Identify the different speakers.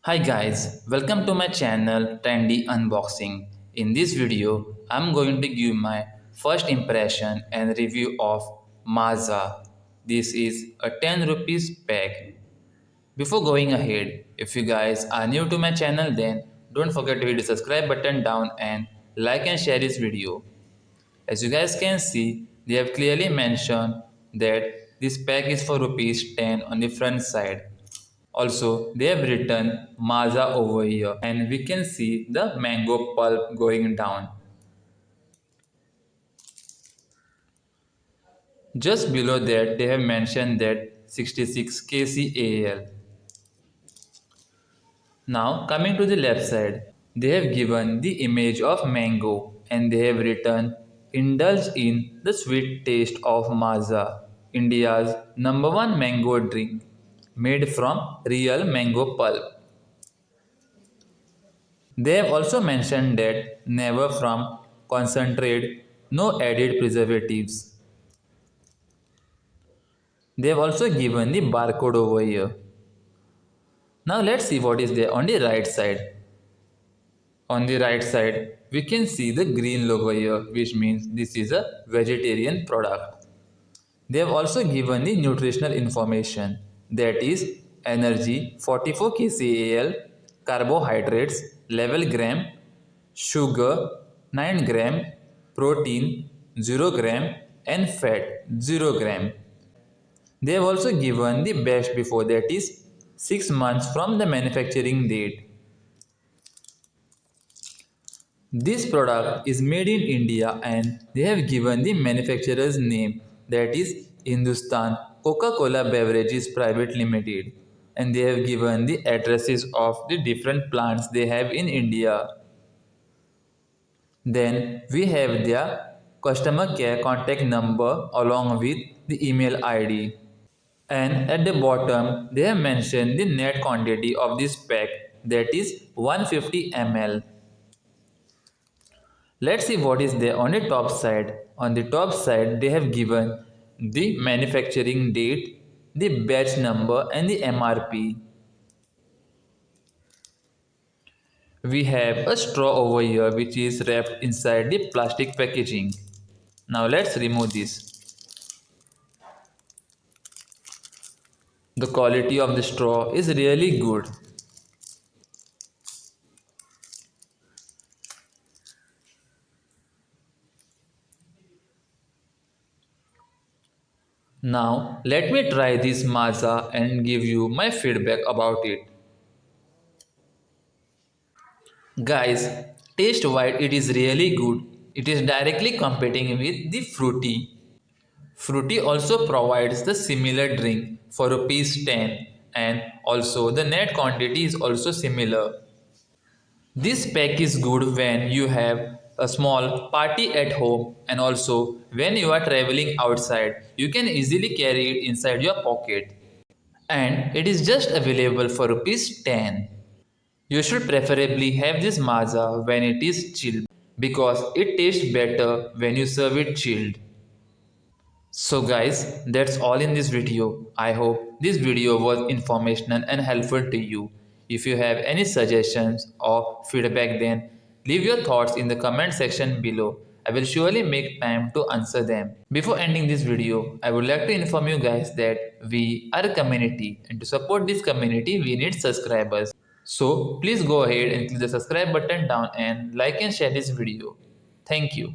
Speaker 1: Hi guys, welcome to my channel Trendy Unboxing. In this video, I'm going to give my first impression and review of Maaza. This is a 10 rupees pack. Before going ahead, if you guys are new to my channel then don't forget to hit the subscribe button down and like and share this video. As you guys can see, they have clearly mentioned that this pack is for rupees 10 on the front side. Also, they have written Maaza over here and we can see the mango pulp going down. Just below that, they have mentioned that 66 kcal. Now, coming to the left side, they have given the image of mango and they have written indulge in the sweet taste of Maaza, India's #1 mango drink made from real mango pulp. They have also mentioned that never from concentrate, no added preservatives. They have also given the barcode over here. Now let's see what is there on the right side. On the right side, we can see the green logo here, which means this is a vegetarian product. They have also given the nutritional information, that is energy 44 kcal, carbohydrates 11 gram, sugar 9 gram, protein 0 gram and fat 0 gram. They have also given the best before, that is 6 months from the manufacturing date. This product is made in India and they have given the manufacturer's name, that is Hindustan Coca-Cola Beverages Private Limited, and they have given the addresses of the different plants they have in India. Then we have their customer care contact number along with the email ID. And at the bottom they have mentioned the net quantity of this pack, that is 150 ml. Let's see what is there on the top side. On the top side they have given the manufacturing date, the batch number and the MRP. We have a straw over here which is wrapped inside the plastic packaging. Now let's remove this. The quality of the straw is really good. Now let me try this Maaza and give you my feedback about it. Guys, taste wise it is really good. It is directly competing with the fruity. Fruity also provides the similar drink for rupees 10 and also the net quantity is also similar. This pack is good when you have a small party at home and also when you are traveling outside. You can easily carry it inside your pocket. And it is just available for rupees 10. You should preferably have this Maaza when it is chilled because it tastes better when you serve it chilled. So guys, that's all in this video. I hope this video was informational and helpful to you. If you have any suggestions or feedback then leave your thoughts in the comment section below. I will surely make time to answer them. Before ending this video, I would like to inform you guys that we are a community and to support this community we need subscribers. So please go ahead and click the subscribe button down and like and share this video. Thank you.